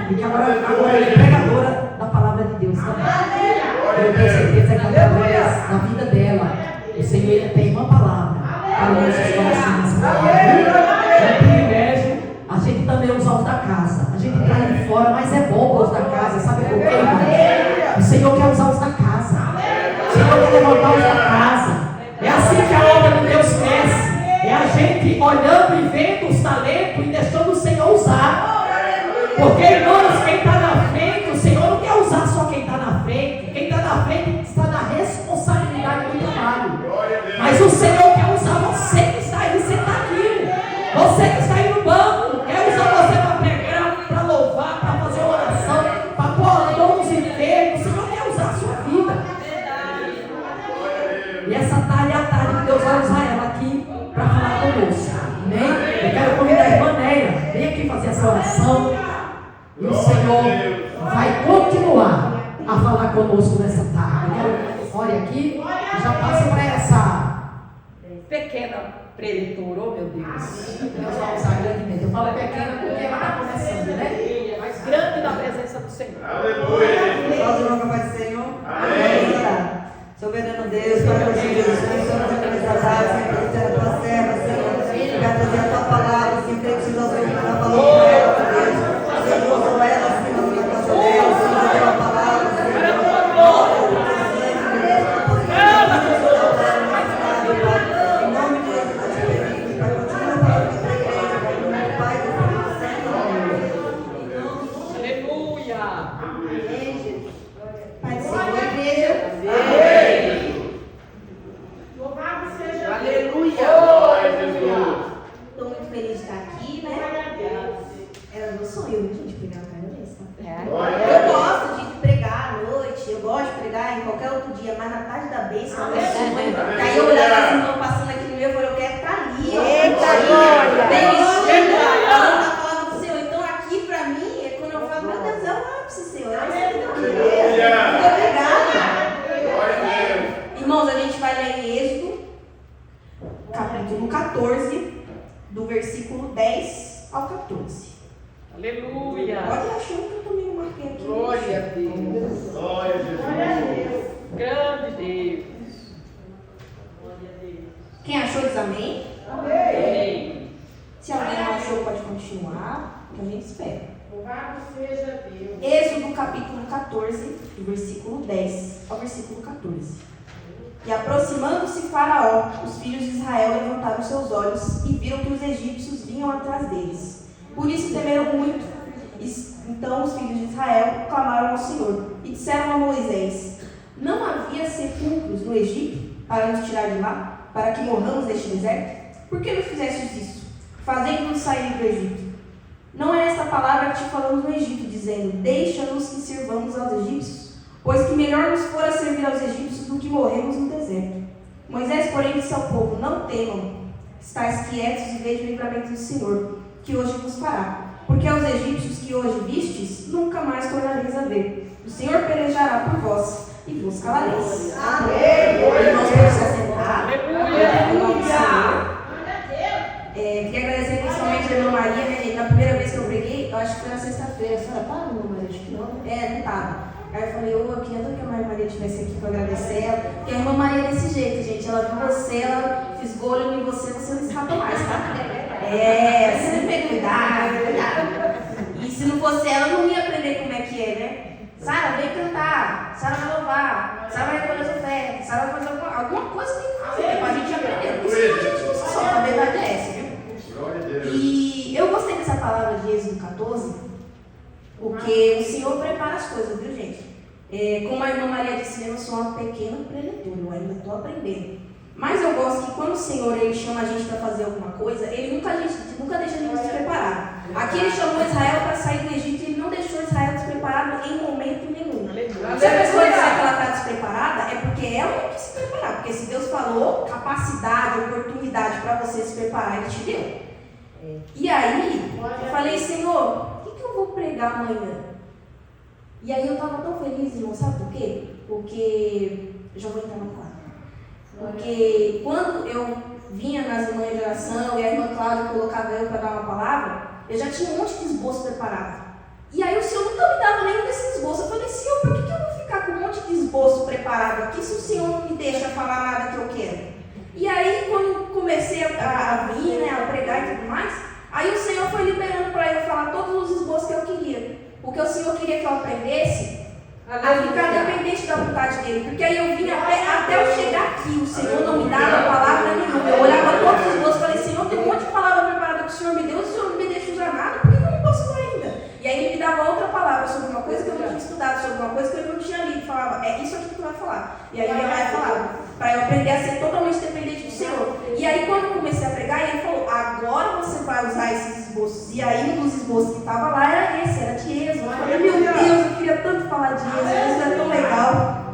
Porque agora ela é pregadora da palavra de Deus também. Eu tenho certeza que através da vida dela, o Senhor tem uma palavra para os nossos corações. É um privilégio a gente também usar os da casa. A gente está aí fora, mas é bom os da casa. Sabe por quê, irmão? O Senhor quer usar os da casa. O Senhor quer levantar os da casa. É assim que a obra de Deus cresce. É a gente olhando e vendo os talentos e deixando o Senhor usar. Porque, irmãos, quem está na frente, o Senhor não quer usar só quem está na frente. Quem está na frente está na responsabilidade do trabalho. Mas o Senhor quer usar você que está aí sentadinho. Você que está aí no banco. Quer usar você para pregar, para louvar, para fazer oração, para pôr a mão nos enfermos. O Senhor quer usar a sua vida. E essa tarde é a tarde que Deus vai usar ela aqui para falar conosco. Amém? Eu quero convidar a irmã Neia. Vem aqui fazer essa oração. E o Senhor vai continuar a falar conosco nessa tarde. Eu quero, olha aqui, já passa para essa pequena preletora, oh meu Deus. Deus vai usar grandemente. Eu falo pequena porque ela está começando, né? Mas grande na presença do Senhor. Aleluia. Salve o nome do Senhor. Amém. Soberano Deus, Pai de Jesus, Senhor, nos apresentar, Senhor, para a tua serva, Senhor, para trazer a tua palavra, Senhor, que precisa ouvir a palavra dela, Deus. Senhor, usa ela, Senhor, na casa dela, Senhor, a tua palavra, Senhor. Em nome de Jesus, eu te pedi, Pai, continua a palavra da igreja, Pai, em nome do Pai, do Filho e do Santo. Aleluia. Amém, Jesus. Pai do Senhor, igreja. Estou muito feliz de estar aqui, né? Era meu sonho, gente, pregar na cabeça. Eu gosto de pregar à noite, eu gosto de pregar em qualquer outro dia, mas na tarde da bênção, meu sonho. Daí eu olhava assim, irmão passando aqui no meu, eu falei, eu quero estar ali. Bem vestido, tá falando do Senhor. Então aqui pra mim, é quando eu falo, meu Deus, eu amo esse Senhor. É isso que eu queria. Muito obrigada. Irmãos, a gente vai ler em Êxodo, capítulo 14, do versículo 10 ao 14. Aleluia. Olha, achou que eu também marquei aqui. Glória a Deus. Glória a Jesus. Grande Deus. Quem achou diz amém? Amém. Se alguém não achou, pode continuar, que a gente espera. Louvado seja Deus. Êxodo capítulo 14, do versículo 10 ao versículo 14. E aproximando-se Faraó, os filhos de Israel levantaram seus olhos e viram que os egípcios vinham atrás deles. Por isso temeram muito. Então os filhos de Israel clamaram ao Senhor e disseram a Moisés: não havia sepulcros no Egito para nos tirar de lá, para que morramos neste deserto? Por que não fizestes isso, fazendo-nos sair do Egito? Não é esta palavra que te falamos no Egito, dizendo: deixa-nos que sirvamos aos egípcios, pois que melhor nos fora servir aos egípcios do que morrermos no deserto. Moisés, porém, disse ao povo: não temam, estáis quietos e vede o livramento do Senhor, que hoje vos fará. Porque aos egípcios que hoje vistes, nunca mais tornareis a ver. O Senhor pelejará por vós e vos calareis. Amém. Irmãos, podem se assentar. Queria agradecer principalmente a irmã Maria, né, gente? Na primeira vez que eu preguei, eu acho que foi na sexta-feira. A senhora estava, irmã Maria? Acho que não. Não estava. Aí eu falei, eu queria tanto que a irmã Maria estivesse aqui para agradecer ela. Porque a irmã Maria é desse jeito, gente. Ela viu você, ela fisgou olho em você, você não escapa mais, tá? Você tem que cuidar. E se não fosse ela, eu não ia aprender como é que é, né? Sara, vem cantar. Sara vai louvar. Sara vai recolher as ofertas. Sara vai fazer alguma coisa tem que fazer pra gente aprender. Porque senão a gente não se solta. A verdade é essa, viu? E eu gostei dessa palavra de Êxodo 14, porque o Senhor prepara as coisas, viu, gente? Como a irmã Maria disse, eu sou uma pequena preletora, eu ainda estou aprendendo. Mas eu gosto que quando o Senhor ele chama a gente para fazer alguma coisa, ele nunca deixa a gente despreparado. Aqui ele chamou Israel para sair do Egito e ele não deixou Israel despreparado em momento nenhum. Se a pessoa disser que ela está despreparada, é porque ela não quis se preparar. Porque se Deus falou capacidade, oportunidade para você se preparar, ele te deu. E aí, eu falei, Senhor, o que eu vou pregar amanhã? E aí eu estava tão feliz, irmão, sabe por quê? Porque, eu já vou entrar na palavra. Porque quando eu vinha nas manhãs de oração e a irmã Cláudia colocava eu para dar uma palavra, eu já tinha um monte de esboço preparado. E aí o Senhor nunca me dava nenhum desses esboços. Eu falei, Senhor, por que eu vou ficar com um monte de esboço preparado aqui se o Senhor não me deixa falar nada que eu quero? E aí, quando comecei a vir, né, a pregar e tudo mais, aí o Senhor foi liberando para eu falar todos os esboços que eu queria. Porque o Senhor queria que eu aprendesse a ficar dependente da vontade dele. Porque aí eu vinha até eu chegar aqui, o Senhor não me dava palavra nenhuma. Eu olhava todos os esboços e falei, Senhor, tem um monte de palavra preparada que o Senhor me deu, o Senhor não me deixa usar nada, por que eu não posso usar ainda? E aí ele me dava outra palavra sobre uma coisa que eu não tinha estudado, sobre uma coisa que eu não tinha lido. Falava, é isso aqui que tu vai falar. E aí ele vai falar, para eu aprender a ser totalmente dependente do Senhor. E aí quando eu comecei a pregar, ele falou, agora você vai usar esses esboços. E aí um dos esboços que estava lá era esse, era de Êxodo. Eu falei, meu Deus, eu queria tanto falar de Êxodo, isso é tão legal.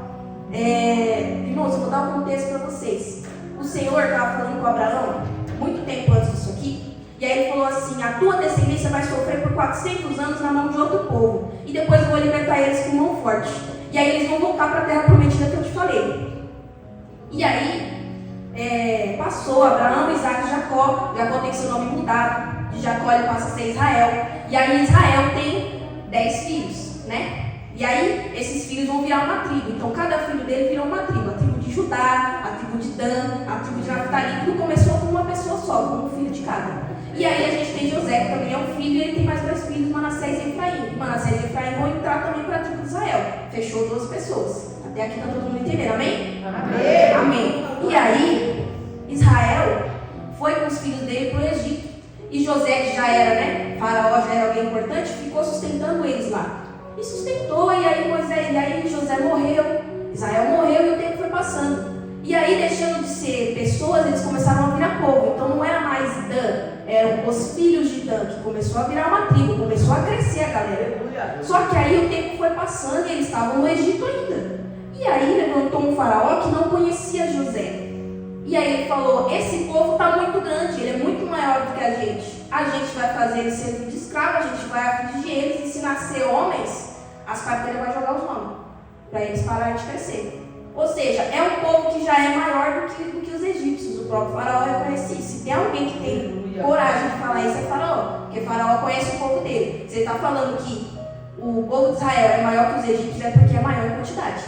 Irmãos, eu vou dar um contexto para vocês. O Senhor estava falando com Abraão, muito tempo antes disso aqui, e aí ele falou assim, a tua descendência vai sofrer por 400 anos na mão de outro povo, e depois eu vou libertar eles com mão forte. E aí eles vão voltar para a terra prometida que eu te falei. E aí, passou Abraão, Isaac e Jacó. Jacó tem seu nome mudado. De Jacó ele passa a ser Israel. E aí Israel tem 10 filhos, né? E aí esses filhos vão virar uma tribo. Então cada filho dele virou uma tribo. A tribo de Judá, a tribo de Dan, a tribo de Naftali. Tudo começou com uma pessoa só, com um filho de cada. E aí a gente tem José, que também é um filho, e ele tem mais 2 filhos, Manassés e Efraim. Manassés e Efraim vão entrar também para a tribo de Israel. Fechou 2 pessoas. Até aqui está todo mundo entendendo, amém? Amém. Amém. E aí, Israel foi com os filhos dele para o Egito. E José, que já era, né? Faraó já era alguém importante, ficou sustentando eles lá. E sustentou, e aí José morreu, Israel morreu e o tempo foi passando. E aí, deixando de ser pessoas, eles começaram a virar povo. Então não era mais Dan, eram os filhos de Dan, que começou a virar uma tribo, começou a crescer a galera. Só que aí o tempo foi passando e eles estavam no Egito ainda. E aí levantou um faraó que não conhecia José. E aí ele falou, esse povo está muito grande, ele é muito maior do que a gente. A gente vai fazer eles servir de escravo, a gente vai afligir eles, e se nascer homens, as parteiras vão jogar os nomes, para eles pararem de crescer. Ou seja, é um povo que já é maior do que os egípcios. O próprio faraó reconhecia. Se tem alguém que tem coragem de falar isso, é faraó. Porque faraó conhece o povo dele. Você está falando que o povo de Israel é maior que os egípcios, é porque é maior em quantidade.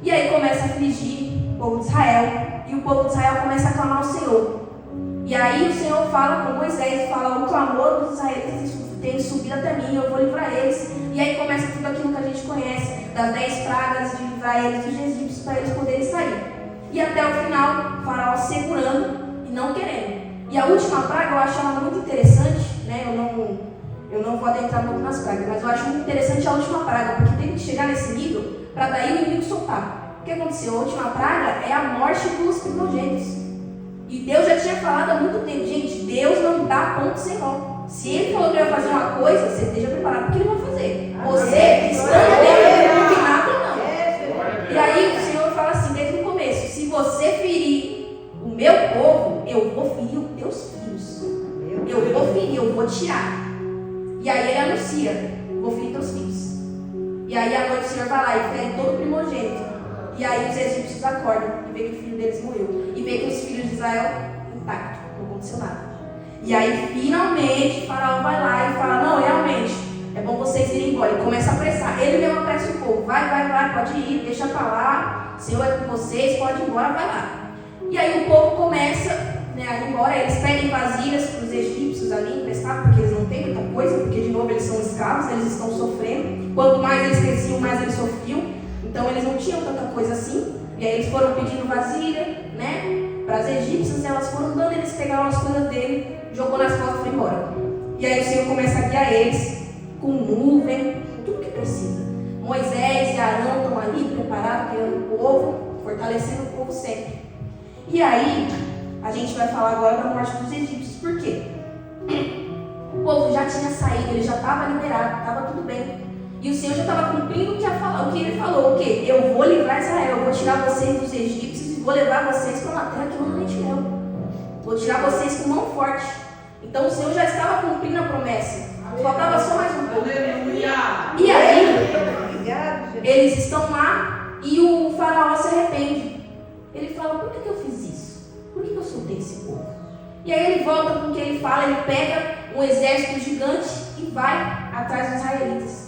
E aí começa a afligir o povo de Israel. E o povo de Israel começa a clamar ao Senhor. E aí o Senhor fala com Moisés, fala, o clamor dos israelitas tem subido até mim, eu vou livrar eles. E aí começa tudo aquilo que a gente conhece, das 10 pragas, de livrar eles dos egípcios para eles poderem sair. E até o final, o faraó segurando e não querendo. E a última praga eu acho ela muito interessante, né? Eu não vou adentrar muito nas pragas, mas eu acho muito interessante a última praga, porque tem que chegar nesse nível para daí o inimigo soltar. O que aconteceu? A última praga é a morte dos primogênitos. E Deus já tinha falado há muito tempo, gente, Deus não dá ponto sem nó. Se Ele falou que vai fazer uma coisa, você esteja preparado porque Ele vai fazer. Você, estando dentro, combinado ou não. E aí o Senhor fala assim, desde o começo, se você ferir o meu povo, eu vou ferir os teus filhos. Eu vou ferir, eu vou tirar. E aí Ele anuncia, vou ferir teus filhos. E aí à noite o Senhor vai lá e fere todo o primogênito. E aí os egípcios acordam e vê que o filho deles morreu. E vê que os filhos de Israel intactos, não aconteceu nada. E aí finalmente o faraó vai lá e fala, não, realmente, é bom vocês irem embora. E começa a apressar. Ele mesmo apressa o povo. Vai, pode ir, deixa pra lá. O Senhor é com vocês, pode ir embora, vai lá. E aí o povo começa, né, a ir embora. Eles pedem vasilhas para os egípcios ali emprestar, porque eles não têm muita coisa, porque de novo eles são escravos, eles estão sofrendo. Quanto mais eles cresciam, mais eles sofriam. Então eles não tinham tanta coisa assim. E aí eles foram pedindo vasilha, né, para as egípcias, e elas foram dando, eles pegaram as coisas dele, jogou nas costas e foi embora. E aí o Senhor começa a guiar eles com nuvem, com tudo que precisa. Moisés e Arão estão ali preparados, guiando o povo, fortalecendo o povo sempre. E aí a gente vai falar agora da morte dos egípcios. Por quê? O povo já tinha saído, ele já estava liberado, estava tudo bem. E o Senhor já estava cumprindo o que ele falou, o quê? Eu vou livrar Israel, eu vou tirar vocês dos egípcios e vou levar vocês para uma terra que não leite mel. Vou tirar vocês com mão forte. Então o Senhor já estava cumprindo a promessa. Faltava só mais um pouco. E aí, eles estão lá e o faraó se arrepende. Ele fala, por que eu fiz isso? Por que eu soltei esse povo? E aí ele volta com o que ele fala, ele pega um exército gigante e vai atrás dos israelitas.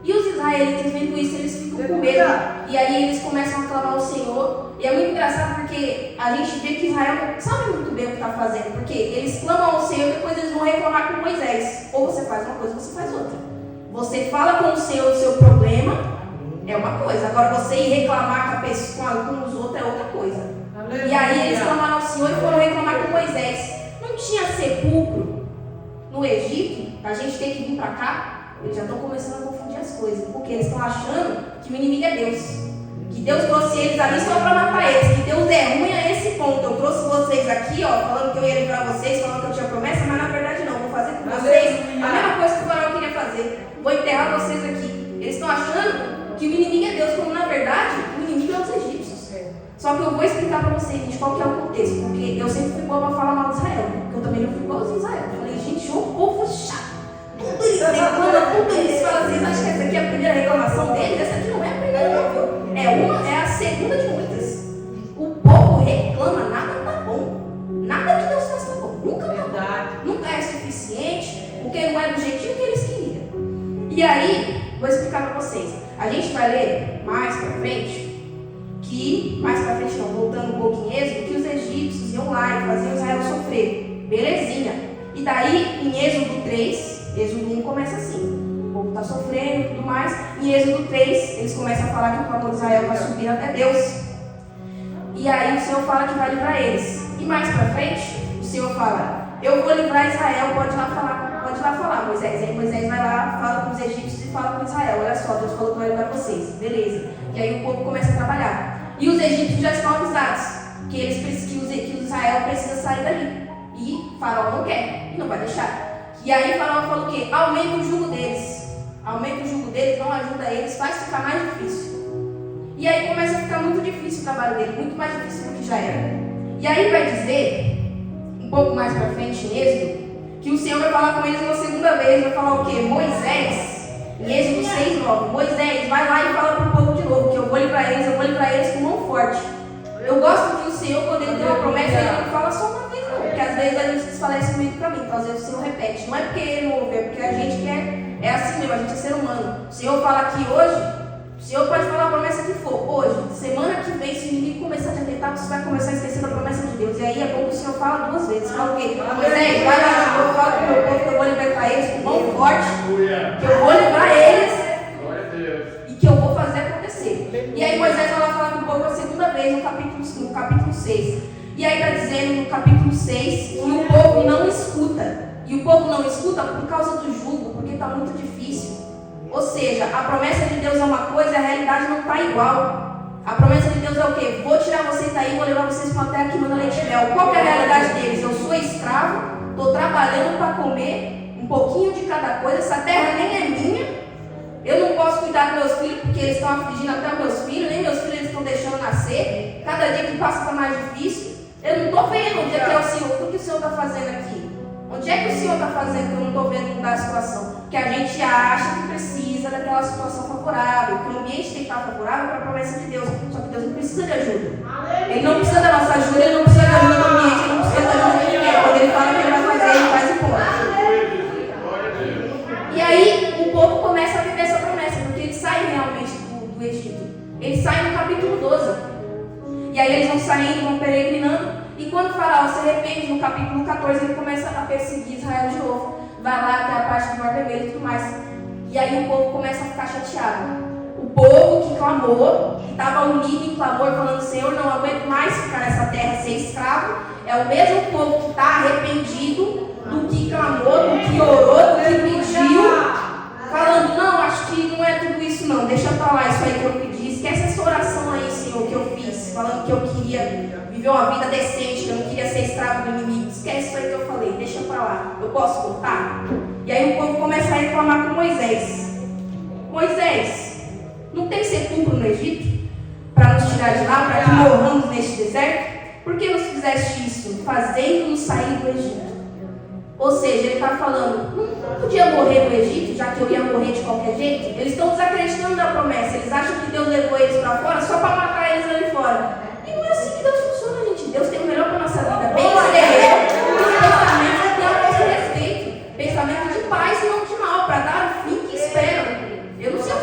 E os israelitas vendo isso, eles ficam com medo. E aí eles começam a clamar ao Senhor. E é muito engraçado porque a gente vê que Israel não sabe muito bem o que está fazendo. Porque eles clamam ao Senhor e depois eles vão reclamar com Moisés. Ou você faz uma coisa ou você faz outra. Você fala com o Senhor o seu problema, é uma coisa. Agora você ir reclamar com, a pessoa, com os outros é outra coisa. E aí eles clamaram ao Senhor e foram reclamar com Moisés. Não tinha sepulcro no Egito, a gente tem que vir para cá. Eles já estão começando a confundir as coisas, porque eles estão achando que o inimigo é Deus, que Deus trouxe eles ali só para matar eles, que Deus é ruim a esse ponto. Eu trouxe vocês aqui, falando que eu ia livrar vocês, falando que eu tinha promessa, mas na verdade não, vou fazer com vocês a mesma coisa que o faraó queria fazer, vou enterrar vocês aqui. Eles estão achando que o inimigo é Deus, como na verdade o inimigo é os egípcios. Só que eu vou explicar para vocês, gente, qual que é o contexto, porque eu sempre fui boa para falar mal de Israel, porque eu também não fui igualzinho a Israel. Eu falei, gente, o povo chato. Tudo eles reclamam, tudo eles falam assim, acho que essa aqui é a primeira reclamação deles, essa aqui não é a primeira não, viu? É a segunda de muitas. O povo reclama, nada tá bom. Nada que Deus faz tá bom. Nunca tá bom. Nunca é suficiente, porque não é do jeitinho que eles queriam. E aí, vou explicar para vocês. A gente vai ler mais pra frente, voltando um pouco em Êxodo, que os egípcios iam lá e faziam Israel sofrer. Belezinha. E daí, em Êxodo 3, Êxodo 1 começa assim, o povo está sofrendo e tudo mais. Em Êxodo 3, eles começam a falar que o clamor de Israel vai subir até Deus. E aí o Senhor fala que vai livrar eles. E mais para frente, o Senhor fala, eu vou livrar Israel, pode lá falar, Moisés. Aí Moisés vai lá, fala com os egípcios e fala com Israel, olha só, Deus falou que vai livrar vocês, beleza. E aí o povo começa a trabalhar. E os egípcios já estão avisados que Israel precisa sair dali. E Faraó não quer, e não vai deixar. E aí Faraó falou o quê? Aumenta o jugo deles. Aumenta o jugo deles, não ajuda eles, faz ficar mais difícil. E aí começa a ficar muito difícil o trabalho dele, muito mais difícil do que já era. E aí vai dizer, um pouco mais pra frente em Êxodo, que o Senhor vai falar com eles uma segunda vez, vai falar o quê? Moisés, em Êxodo 6:9, Moisés, vai lá e fala pro povo de novo, que eu vou livrar eles com mão forte. Eu gosto que o Senhor, quando ele deu uma promessa, ele não fala só uma vez não, porque às vezes a gente desfalece muito pra mim, então às vezes o Senhor repete, não é porque ele não ouve, é porque a gente é assim mesmo, a gente é ser humano. O Senhor fala aqui hoje, o Senhor pode falar a promessa que for, hoje, semana que vem, se o inimigo começar a te tentar, você vai começar a esquecer da promessa de Deus, e aí é bom que o Senhor fala duas vezes, fala o quê? Moisés, vai lá, eu falo com o meu povo que eu vou libertar eles com mão forte, que eu vou livrar eles, e que eu vou fazer acontecer. E aí Moisés vai lá falar com o povo a segunda vez, no capítulo 6. E aí está dizendo no capítulo 6 que o povo não escuta. E o povo não escuta por causa do jugo, porque está muito difícil. Ou seja, a promessa de Deus é uma coisa e a realidade não está igual. A promessa de Deus é o quê? Vou tirar vocês daí, vou levar vocês para a terra que manda leite e mel. Qual que é a realidade deles? Eu sou escravo, estou trabalhando para comer um pouquinho de cada coisa, essa terra nem é minha. Eu não posso cuidar dos meus filhos, porque eles estão afligindo até os meus filhos, nem meus filhos eles estão deixando nascer. Cada dia que passa está mais difícil. Eu não estou vendo onde é que é o Senhor, o que o Senhor está fazendo aqui. Onde é que o Senhor está fazendo que eu não estou vendo mudar a situação? Porque a gente acha que precisa daquela situação favorável, que o ambiente tem que estar favorável para a promessa de Deus. Só que Deus não precisa de ajuda. Ele não precisa da nossa ajuda, ele não precisa da ajuda do ambiente, ele não precisa da ajuda de ninguém. Quando ele fala que ele vai fazer, ele faz e ponto. E aí o povo começa a viver essa promessa, porque eles saem realmente do Egito. Eles saem no capítulo 12. E aí eles vão saindo, vão peregrinando. E quando o Faraó se arrepende, no capítulo 14, ele começa a perseguir Israel de novo. Vai lá até a parte do Mar Vermelho e tudo mais. E aí o povo começa a ficar chateado. O povo que clamou, que estava unido em clamor, falando, Senhor, não aguento mais ficar nessa terra, ser escravo. É o mesmo povo que está arrependido do que clamou, do que orou, do que pediu. Falando, não, acho que não é tudo isso não. Deixa pra lá isso aí que eu pedi. Esquece essa oração aí, Senhor, que eu fiz. Falando que eu queria viver uma vida decente, que eu não queria ser escravo do inimigo. Esquece isso aí que eu falei, deixa pra lá. Eu posso voltar? E aí o povo começa a reclamar com Moisés. Moisés, não tem sepulcro no Egito? Para nos tirar de lá, para que morramos neste deserto? Por que nos fizeste isso? Fazendo-nos sair do Egito. Ou seja, ele está falando, não podia morrer no Egito, já que eu ia morrer de qualquer jeito? Eles estão desacreditando da promessa. Eles acham que Deus levou eles para fora só para matar eles ali fora. E não é assim que Deus funciona, gente. Deus tem o melhor para a nossa vida. Bem pensamentos que a nosso respeito. Pensamento de paz e não de mal, para dar o fim que esperam. Eu não sei o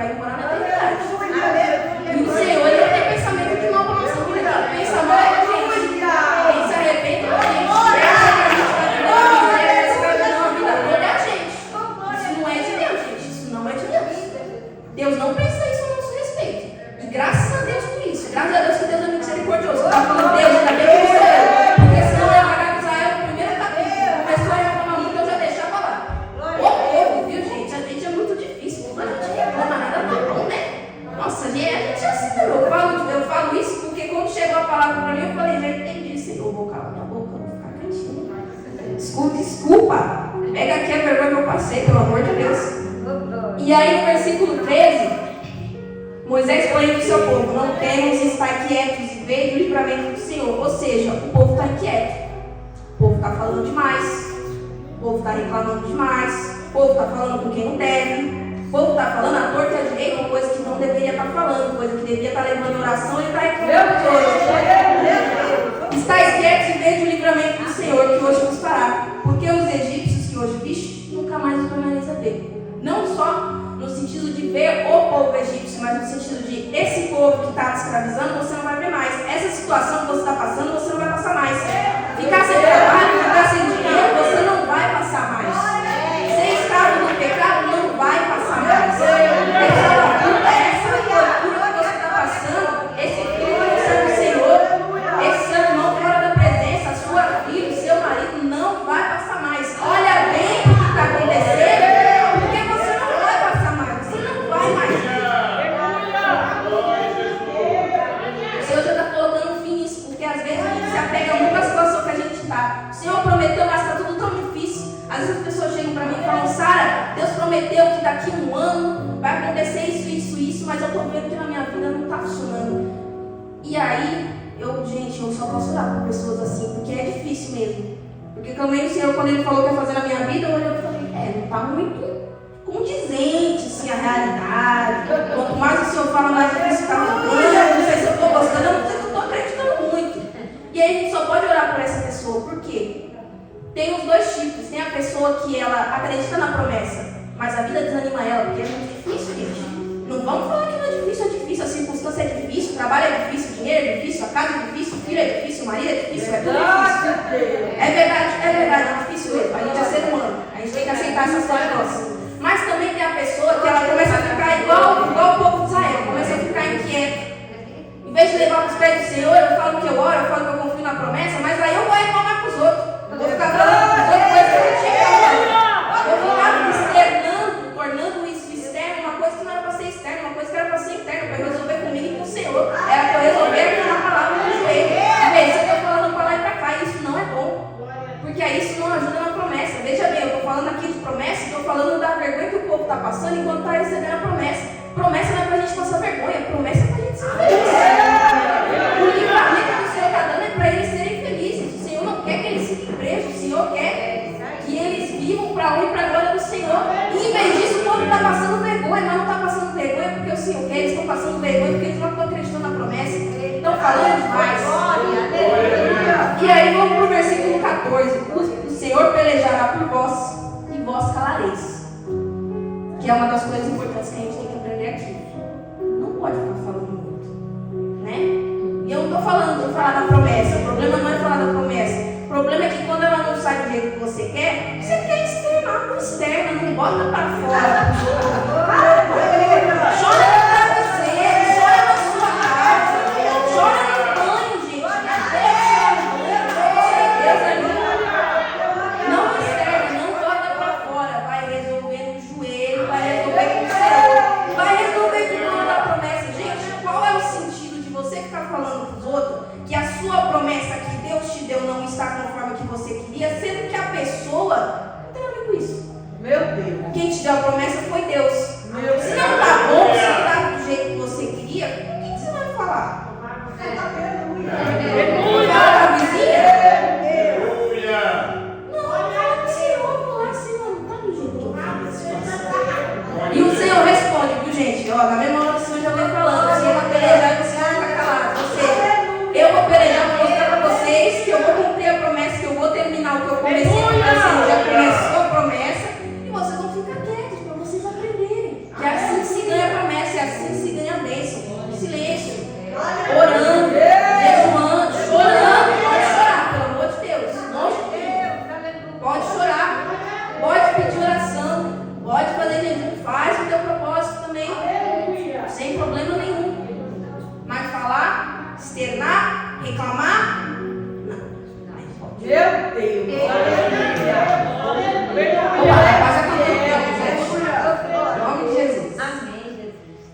para ir morar na eternidade. E o Senhor, ele não tem pensamento de mal para nossa vida. Quem pensa mal é a gente. Quem se arrepende é a gente. Deus não pensa isso a nosso respeito. E graças a Deus por isso. Graças a Deus que Deus é misericordioso. Está falando, Deus, ainda bem que sou eu. Porque senão eu ia pagar Israel no primeiro capítulo. Começou a reclamar muito, eu já deixava lá. O povo, viu, gente? A gente é muito difícil. Quando a gente reclama, nada tá bom, né? Nossa, a gente é assim, eu falo isso porque quando chegou a palavra para mim, eu falei, já entendi, Senhor, eu vou calar minha boca, eu vou ficar quietinho. Desculpa. Pega aqui a vergonha que eu passei, pelo amor de Deus. E aí no versículo 13, Moisés falou para o seu povo, não temos estar quietos e ver o livramento do Senhor. Ou seja, o povo está inquieto, o povo está falando demais, o povo está reclamando demais, o povo está falando com quem não deve, o povo está falando à torta e à direita, coisa que não deveria estar falando, coisa que deveria estar levando em oração e está reclamando. Estáis quietos e veja o livramento do Senhor que hoje nos fará, porque os egípcios que hoje viste, nunca mais os tornareis a ver. Não só no sentido de ver o povo egípcio, mas no sentido de esse povo que está te escravizando, você não vai ver mais. Essa situação que você está passando, você não vai passar mais. Ficar sem trabalho, ficar sem dinheiro, você não vai passar mais. Ser escravo do pecado não vai passar mais. Essa loucura que você está passando, esse filho não serve o Senhor, esse seu irmão fora da presença, sua filha, seu marido, não vai passar mais. Olha bem o que está acontecendo. O Senhor prometeu, mas está tudo tão difícil. Às vezes as pessoas chegam para mim e falam, Sara, Deus prometeu que daqui a um ano vai acontecer isso, mas eu estou vendo que na minha vida não está funcionando. E aí, eu só posso orar por pessoas assim, porque é difícil mesmo. Porque também o Senhor, quando Ele falou que ia fazer na minha vida, eu olhei e falei, não está muito condizente assim, a realidade. Quanto mais o Senhor fala, mais difícil está ficando. Eu não sei se eu estou gostando, eu não sei se eu estou acreditando muito. E aí a gente só pode orar por essa pessoa, por quê? Tem os dois tipos, tem a pessoa que ela acredita na promessa, mas a vida desanima ela, porque é muito difícil, gente. Não vamos falar que não é difícil, a circunstância é difícil, o trabalho é difícil, o dinheiro é difícil, a casa é difícil, o filho é difícil, o marido é difícil, é tudo difícil. É verdade, é difícil mesmo, a gente é ser humano, a gente tem que aceitar essas coisas nossas. Mas também tem a pessoa que ela começa a ficar igual o povo de Israel, começa a ficar inquieta. Em vez de levar para os pés do Senhor, eu falo que eu oro, eu falo que eu confio na promessa, mas aí eu vou reclamar com os outros. Eu vou ficar falando com os outros coisas que eu não tinha que falar. Eu vou ficar externando, tornando isso externo, uma coisa que não era para ser externa, uma coisa que era para ser interna, para eu resolver comigo e com o Senhor. Era para eu resolver aqui na palavra do joelho. Em vez de eu estou falando para lá e para cá, e isso não é bom. Porque aí isso não ajuda na promessa. Veja bem, eu estou falando aqui de promessa, estou falando da vergonha que o povo está passando enquanto está recebendo a promessa. Promessa não é para a gente passar vergonha, promessa é para a gente ser feliz. O livramento que o Senhor está dando é para eles serem felizes. O Senhor não quer que eles fiquem presos, o Senhor quer que eles vivam para a honra e para a glória do Senhor. E em vez disso, o povo está passando vergonha, mas não está passando vergonha porque o Senhor quer, eles estão passando vergonha porque eles não estão acreditando na promessa, estão falando demais. E aí vamos para o versículo 14: o Senhor pelejará por vós e vós calareis. Que é uma das coisas importantes que a gente tem que aprender aqui. Não pode ficar falando muito, né? E eu não estou falando de falar da promessa. O problema não é falar da promessa. O problema é que quando ela não sai do jeito que você quer externar com externa, não bota para fora. Chora no travesseiro, chora na sua casa, chora no banho, gente. Não externa, não bota para fora. Vai resolver no joelho, vai resolver com o Senhor, vai resolver com o nome da promessa. Gente, qual é o sentido de você ficar falando para os outros que a sua promessa que Deus te deu não está conforme o que você queria, sendo que a pessoa não tem a ver com isso? Meu Deus. Quem te deu a promessa foi Deus. Se não está bom, se não está do jeito que você queria, o que você vai falar? Fala com a vizinha? Não, fala com o Senhor, falar, Senhor, não está do jeito que eu queria. E o Senhor responde, viu, gente? Ó, na mesma hora o Senhor já vem falando, o Senhor vai pelejar e você vai ficar calado. Ou seja, eu vou pelejar, vou mostrar para vocês que eu vou cumprir a promessa, que eu vou terminar o que eu comecei, porque o Senhor já começou a promessa, e vocês vão ficar quietos para vocês aprenderem. Que assim se ganha a promessa.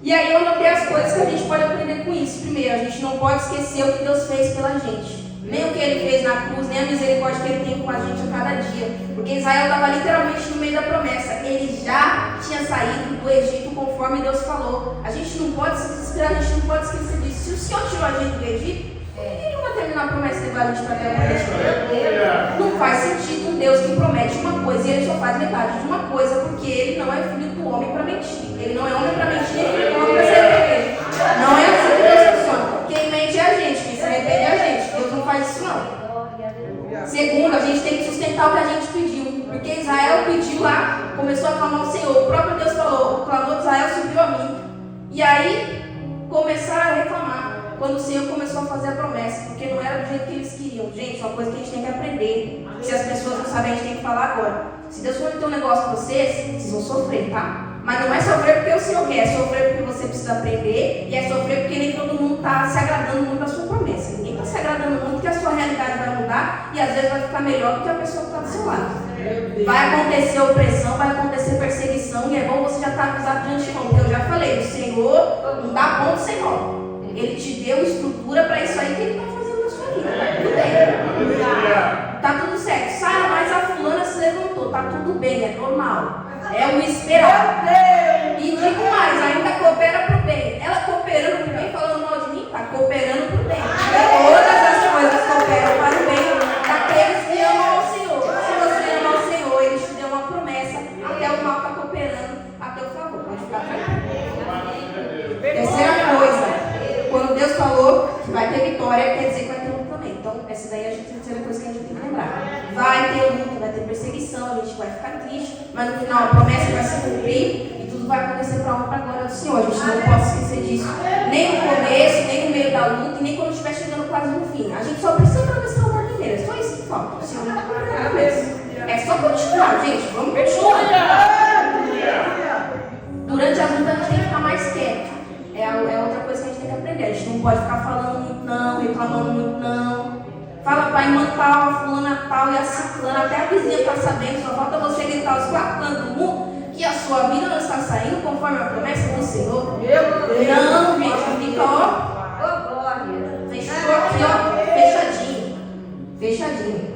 E aí eu notei as coisas que a gente pode aprender com isso. Primeiro, a gente não pode esquecer o que Deus fez pela gente. Nem o que Ele fez na cruz, nem a misericórdia que Ele tem com a gente a cada dia. Porque Israel estava literalmente no meio da promessa. Ele já tinha saído do Egito conforme Deus falou. A gente não pode se desesperar, a gente não pode esquecer disso. Se o Senhor tirou a gente do Egito, Ele não vai terminar a promessa de levar a gente para a terra prometida. Não faz sentido um Deus que promete uma coisa e Ele só faz metade de uma coisa, porque Ele não é filho do homem para mentir. Ele não é homem para mentir, nem filho do homem para ser arrependido. Não é assim que Deus funciona. Quem mente é a gente, quem se arrepende é a gente. Deus não faz isso não. Segundo, a gente tem que sustentar o que a gente pediu. Porque Israel pediu lá, começou a clamar ao Senhor. O próprio Deus falou, o clamor de Israel subiu a mim. E aí, começaram a reclamar. Quando o Senhor começou a fazer a promessa. Porque não era do jeito que eles queriam. Gente, é uma coisa que a gente tem que aprender. Se as pessoas não sabem, a gente tem que falar agora. Se Deus for ter um negócio para vocês vão sofrer, tá? Mas não é sofrer porque o Senhor quer, é sofrer porque você precisa aprender, e é sofrer porque nem todo mundo está se agradando muito da sua promessa. Ninguém está se agradando muito, que a sua realidade vai mudar e às vezes vai ficar melhor do que a pessoa que está do seu lado. Vai acontecer opressão, vai acontecer perseguição, e é bom você já estar avisado de antemão, porque eu já falei, o Senhor não dá ponto sem nó. Ele te deu estrutura para isso aí que Ele está fazendo na sua vida. Tá tudo bem. Tá tudo certo. Sara, mas a fulana se levantou. Tá tudo bem, é normal. É o esperado. E digo mais, ainda coopera pro bem. Ela cooperando pro bem, falando mal de mim, tá cooperando pro bem. Todas as coisas cooperam para o bem daqueles que amam ao Senhor. Se você ama ao Senhor, Ele te deu uma promessa. Até o mal tá cooperando a teu favor. Pode ficar tranquilo. Terceira coisa, quando Deus falou que vai ter vitória, quer dizer que vai ter luta também. Então, essa daí é a terceira coisa que a gente tem que lembrar. Vai ter luta, vai ter perseguição, a gente vai ficar triste, mas no final a promessa vai se cumprir e tudo vai acontecer para a honra e para a glória do Senhor. A gente não pode esquecer disso. Nem no começo, nem no meio da luta, e nem quando estiver chegando quase no fim. A gente só precisa atravessar o mar vermelho. É só isso que falta. O Senhor não vai a cabeça. É só continuar, gente. Vamos continuar. Durante a luta a gente tem que ficar mais quieto. É outra coisa que a gente tem que aprender. A gente não pode ficar falando muito não, reclamando muito não. Fala para a irmã tal, a fulana tal e a ciclana, até a vizinha está sabendo, só falta você gritar aos quatro cantos do mundo que a sua vida não está saindo conforme a promessa do Senhor. Não, gente, fica fechou aqui, fechadinho. Fechadinho.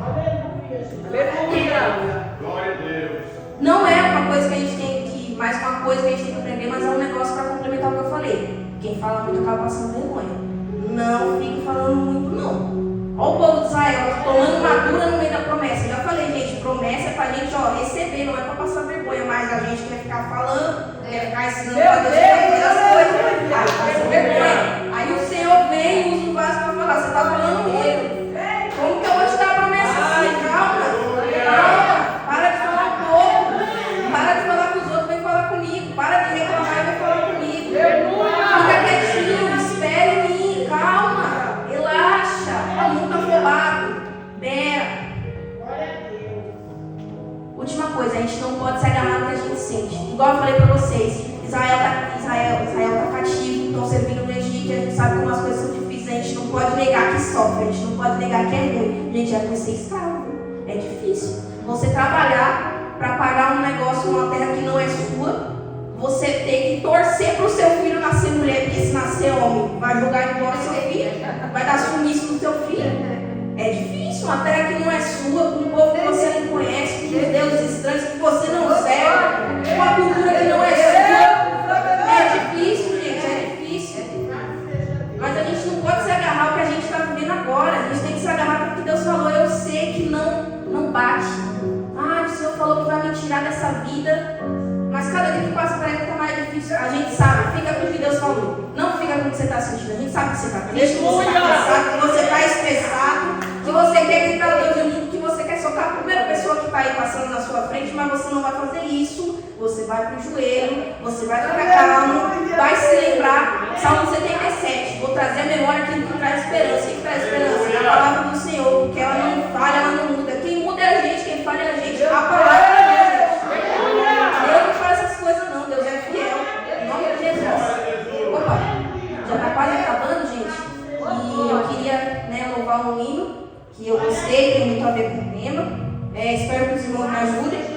Glória a Deus. Não é uma coisa que a gente tem que, mais uma coisa que a gente tem que aprender, mas é um negócio para complementar o que eu falei. Quem fala muito acaba passando vergonha. Não fique falando muito, não. Olha o povo de Israel tomando madura no meio da promessa. Eu já falei, gente, promessa é pra gente receber, não é pra passar vergonha, mas a gente quer ficar falando, quer ficar ensinando a Deus fazer as coisas. Aí passa vergonha. Aí o Senhor vem e usa o vaso pra falar, você tá falando muito. Como que eu vou te dar a promessa assim? Calma. Para de falar um pouco. Para de falar com os outros, vem falar comigo. Para de reclamar e vem falar comigo. Fica quietinho, espere em mim, calma. Relaxa, tá muito afobado. Pera. Última coisa, a gente não pode se agarrar no que a gente sente. Igual eu falei pra vocês, Israel tá cativo, estão servindo no Egito, a gente sabe como as coisas são difíceis, a gente não pode negar que sofre, a gente não pode negar que é ruim. Gente, é ser escravo, é difícil. Você trabalhar para pagar um negócio numa terra que não é sua, você tem que torcer para o seu filho nascer mulher, porque se nascer homem, vai jogar embora seu filho, vai dar sumiço no seu filho. É difícil, uma terra que não é sua, com um povo que você não conhece, com deuses estranhos que você não serve, uma cultura que não é sua. É difícil, gente, é difícil. Mas a gente não pode se agarrar ao que a gente está vivendo agora. A gente tem que se agarrar ao que Deus falou. Eu sei que não bate. Ah, o Senhor falou que vai me tirar dessa vida. Mas cada dia que passa parece que está mais difícil. A gente sabe, fica com o que Deus falou. Não fica com o que você está sentindo. A gente sabe que você está triste, que você está cansado, que você está estressado, que você quer gritar a Deus no mundo, que você quer socar a primeira pessoa que está aí passando na sua frente, mas você não vai fazer isso. Você vai para o joelho, você vai ficar calmo, vai se lembrar. Salmo 77. Vou trazer a memória aquilo que traz esperança. O que traz esperança? A palavra do Senhor, porque ela não falha, ela não muda. Quem muda é a gente, quem falha é a gente. A palavra é a gente. Deus não faz essas coisas não, Deus é fiel. Em nome de Jesus. Opa, já está quase acabando, gente. E eu queria louvar um hino que eu gostei, tem muito a ver com o tema. Espero que os irmãos me ajudem.